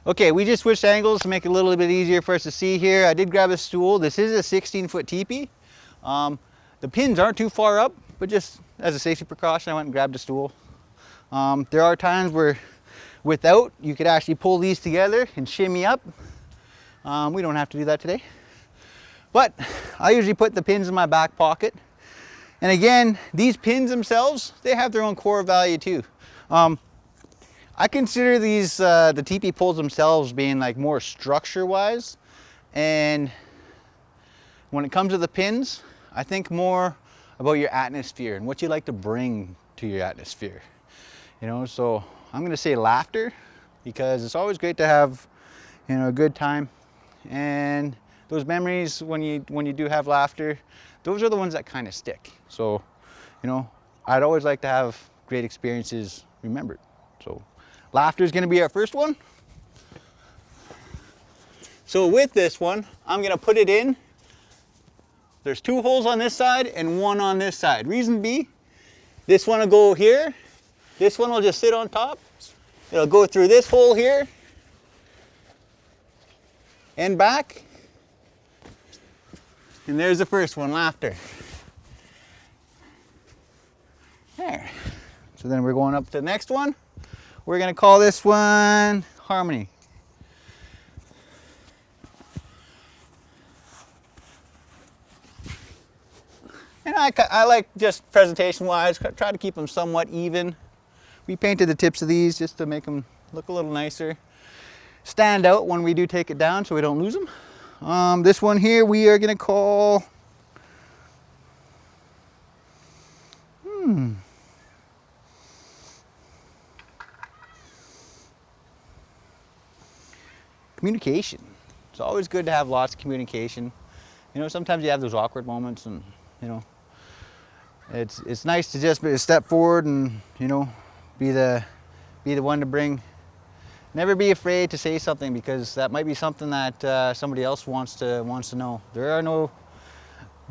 Okay, we just switched angles to make it a little bit easier for us to see here. I did grab a stool. This is a 16-foot teepee. The pins aren't too far up, but just as a safety precaution, I went and grabbed a stool. There are times where without, you could actually pull these together and shimmy up. We don't have to do that today. But I usually put the pins in my back pocket. And again, these pins themselves, they have their own core value too. I consider these, the teepee poles themselves being like more structure-wise. And when it comes to the pins, I think more about your atmosphere and what you like to bring to your atmosphere. You know, so I'm gonna say laughter, because it's always great to have, you know, a good time. And those memories, when you do have laughter, those are the ones that kind of stick. So, you know, I'd always like to have great experiences remembered. So laughter is going to be our first one. So with this one, I'm going to put it in. There's 2 holes on this side and 1 on this side. Reason be, this one will go here. This one will just sit on top. It'll go through this hole here and back. And there's the first one, laughter. There. So then we're going up to the next one. We're going to call this one harmony. And I like, just presentation-wise, try to keep them somewhat even. We painted the tips of these just to make them look a little nicer. Stand out when we do take it down so we don't lose them. This one here we are going to call communication. It's always good to have lots of communication. You know, sometimes you have those awkward moments, and you know, it's nice to just step forward and, you know, be the one to bring. Never be afraid to say something, because that might be something that somebody else wants to know. There are no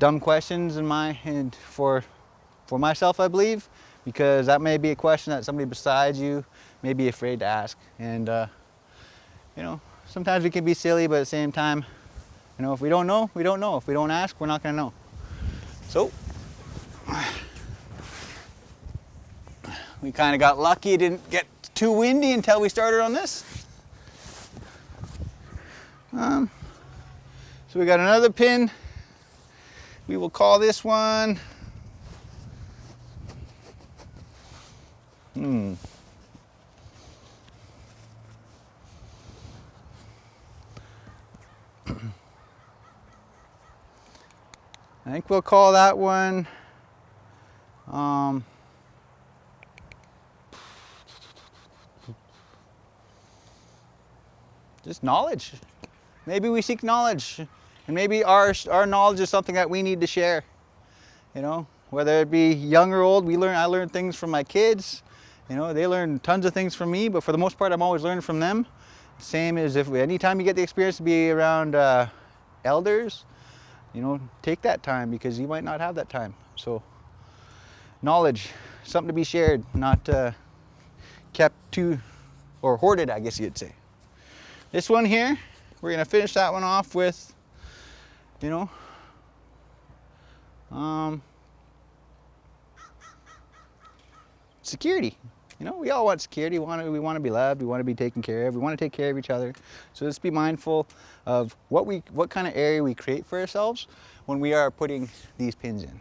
dumb questions for myself, I believe, because that may be a question that somebody besides you may be afraid to ask. And you know, sometimes it can be silly, but at the same time, you know, if we don't know, we don't know. If we don't ask, we're not going to know. So we kind of got lucky. It didn't get too windy until we started on this. So we got another pin. We will call this one I think we'll call that one just knowledge. Maybe we seek knowledge, and maybe our knowledge is something that we need to share. You know, whether it be young or old, I learn things from my kids. You know, they learn tons of things from me, but for the most part, I'm always learning from them. Same as anytime you get the experience to be around elders, you know, take that time, because you might not have that time. So knowledge, something to be shared, not kept to, or hoarded, I guess you'd say. This one here, we're going to finish that one off with, you know, security. You know, we all want security. We want to be loved. We want to be taken care of. We want to take care of each other. So let's be mindful of what kind of area we create for ourselves when we are putting these pins in.